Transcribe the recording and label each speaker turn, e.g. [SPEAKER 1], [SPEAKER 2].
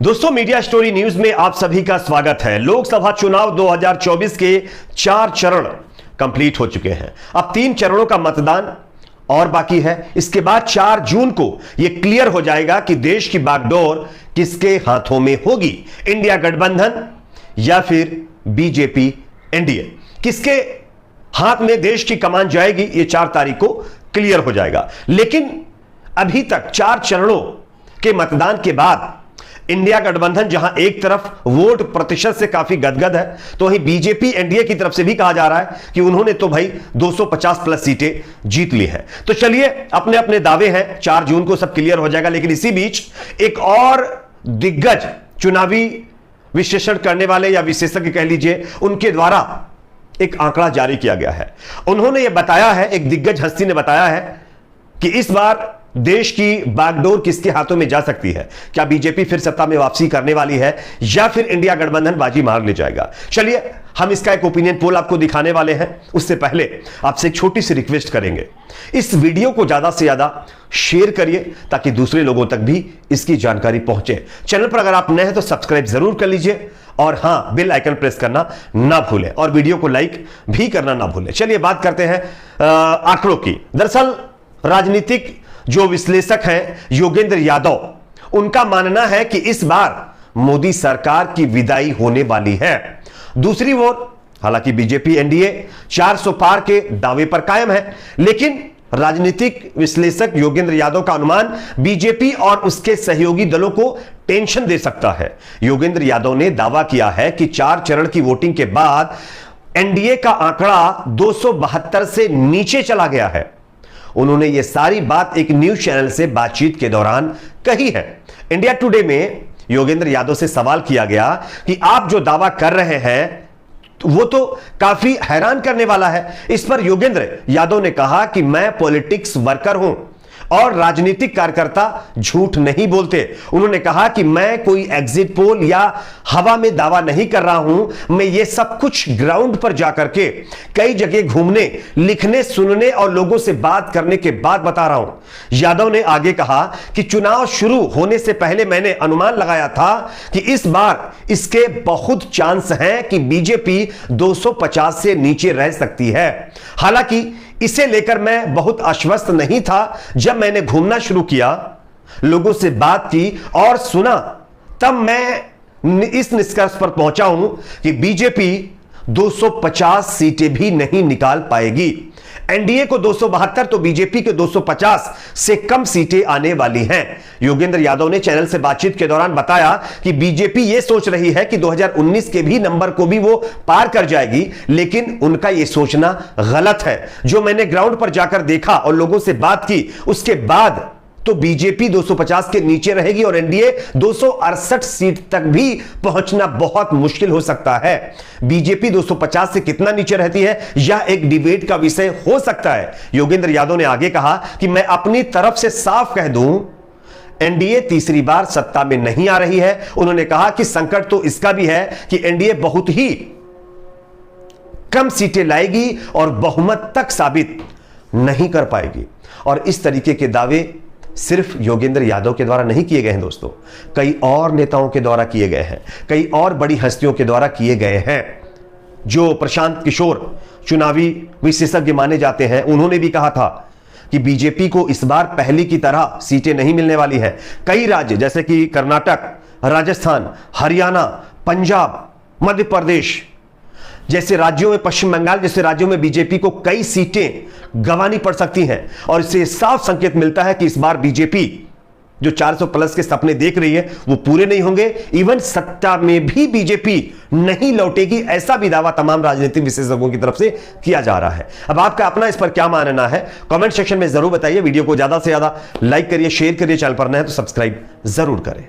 [SPEAKER 1] दोस्तों, media story news में आप सभी का स्वागत है। लोकसभा चुनाव 2024 के 4 चरण कंप्लीट हो चुके हैं। अब 3 चरणों का मतदान और बाकी है। इसके बाद 4 जून को यह क्लियर हो जाएगा कि देश की बागडोर किसके हाथों में होगी, इंडिया गठबंधन या फिर बीजेपी एनडीए। किसके हाथ में देश की कमान जाएगी, यह 4 तारीख को क्लियर हो जाएगा। लेकिन अभी तक 4 चरणों के मतदान के बाद इंडिया गठबंधन जहां एक तरफ वोट प्रतिशत से काफी गदगद है, तो वहीं बीजेपी एनडीए की तरफ से भी कहा जा रहा है कि उन्होंने तो भाई 250 प्लस सीटें जीत ली है। तो चलिए, अपने अपने दावे हैं, 4 जून को सब क्लियर हो जाएगा। लेकिन इसी बीच एक और दिग्गज चुनावी विश्लेषण करने वाले या विशेषज्ञ कह लीजिए, उनके द्वारा एक आंकड़ा जारी किया गया है। उन्होंने यह बताया है, एक दिग्गज हस्ती ने बताया है कि इस बार देश की बागडोर किसके हाथों में जा सकती है। क्या बीजेपी फिर सत्ता में वापसी करने वाली है या फिर इंडिया गठबंधन बाजी मार ले जाएगा। चलिए, हम इसका एक ओपिनियन पोल आपको दिखाने वाले हैं। उससे पहले आपसे एक छोटी सी रिक्वेस्ट करेंगे, इस वीडियो को ज्यादा से ज्यादा शेयर करिए ताकि दूसरे लोगों तक भी इसकी जानकारी पहुंचे। चैनल पर अगर आप नए हैं तो सब्सक्राइब जरूर कर लीजिए और हां, बेल आइकन प्रेस करना ना भूलें और वीडियो को लाइक भी करना ना भूलें। चलिए बात करते हैं आंकड़ों की। दरअसल राजनीतिक जो विश्लेषक हैं योगेंद्र यादव, उनका मानना है कि इस बार मोदी सरकार की विदाई होने वाली है। दूसरी ओर हालांकि बीजेपी एनडीए 400 पार के दावे पर कायम है, लेकिन राजनीतिक विश्लेषक योगेंद्र यादव का अनुमान बीजेपी और उसके सहयोगी दलों को टेंशन दे सकता है। योगेंद्र यादव ने दावा किया है कि 4 चरण की वोटिंग के बाद एनडीए का आंकड़ा 272 से नीचे चला गया है। उन्होंने यह सारी बात एक न्यूज चैनल से बातचीत के दौरान कही है। इंडिया टुडे में योगेंद्र यादव से सवाल किया गया कि आप जो दावा कर रहे हैं वो तो काफी हैरान करने वाला है। इस पर योगेंद्र यादव ने कहा कि मैं पॉलिटिक्स वर्कर हूं और राजनीतिक कार्यकर्ता झूठ नहीं बोलते। उन्होंने कहा कि मैं कोई एग्जिट पोल या हवा में दावा नहीं कर रहा हूं, मैं ये सब कुछ ग्राउंड पर जाकर के कई जगह घूमने, लिखने, सुनने और लोगों से बात करने के बाद बता रहा हूं। यादव ने आगे कहा कि चुनाव शुरू होने से पहले मैंने अनुमान लगाया था कि इस बार इसके बहुत चांस हैं कि बीजेपी 250 से नीचे रह सकती है। हालांकि इसे लेकर मैं बहुत आश्वस्त नहीं था। जब मैंने घूमना शुरू किया, लोगों से बात की और सुना, तब मैं इस निष्कर्ष पर पहुंचा हूं कि बीजेपी 250 सीटें भी नहीं निकाल पाएगी। एनडीए को 272 तो बीजेपी के 250 से कम सीटें आने वाली हैं। योगेंद्र यादव ने चैनल से बातचीत के दौरान बताया कि बीजेपी यह सोच रही है कि 2019 के भी नंबर को भी वो पार कर जाएगी, लेकिन उनका यह सोचना गलत है। जो मैंने ग्राउंड पर जाकर देखा और लोगों से बात की, उसके बाद तो बीजेपी 250 के नीचे रहेगी और एनडीए 268 सीट तक भी पहुंचना बहुत मुश्किल हो सकता है। बीजेपी 250 से कितना नीचे रहती है, यह एक डिबेट का विषय हो सकता है। योगेंद्र यादव ने आगे कहा कि मैं अपनी तरफ से साफ कह दूं, एनडीए तीसरी बार सत्ता में नहीं आ रही है। उन्होंने कहा कि संकट तो इसका भी है कि एनडीए बहुत ही कम सीटें लाएगी और बहुमत तक साबित नहीं कर पाएगी। और इस तरीके के दावे सिर्फ योगेंद्र यादव के द्वारा नहीं किए गए हैं दोस्तों, कई और नेताओं के द्वारा किए गए हैं, कई और बड़ी हस्तियों के द्वारा किए गए हैं। जो प्रशांत किशोर चुनावी विशेषज्ञ माने जाते हैं, उन्होंने भी कहा था कि बीजेपी को इस बार पहले की तरह सीटें नहीं मिलने वाली है। कई राज्य जैसे कि कर्नाटक, राजस्थान, हरियाणा, पंजाब, मध्य प्रदेश जैसे राज्यों में, पश्चिम बंगाल जैसे राज्यों में बीजेपी को कई सीटें गंवानी पड़ सकती हैं। और इससे साफ संकेत मिलता है कि इस बार बीजेपी जो 400 प्लस के सपने देख रही है वो पूरे नहीं होंगे। इवन सत्ता में भी बीजेपी नहीं लौटेगी, ऐसा भी दावा तमाम राजनीतिक विशेषज्ञों की तरफ से किया जा रहा है। अब आपका अपना इस पर क्या मानना है, कमेंट सेक्शन में जरूर बताइए। वीडियो को ज्यादा से ज्यादा लाइक करिए, शेयर करिए, चैनल पर नए हैं तो सब्सक्राइब जरूर करें।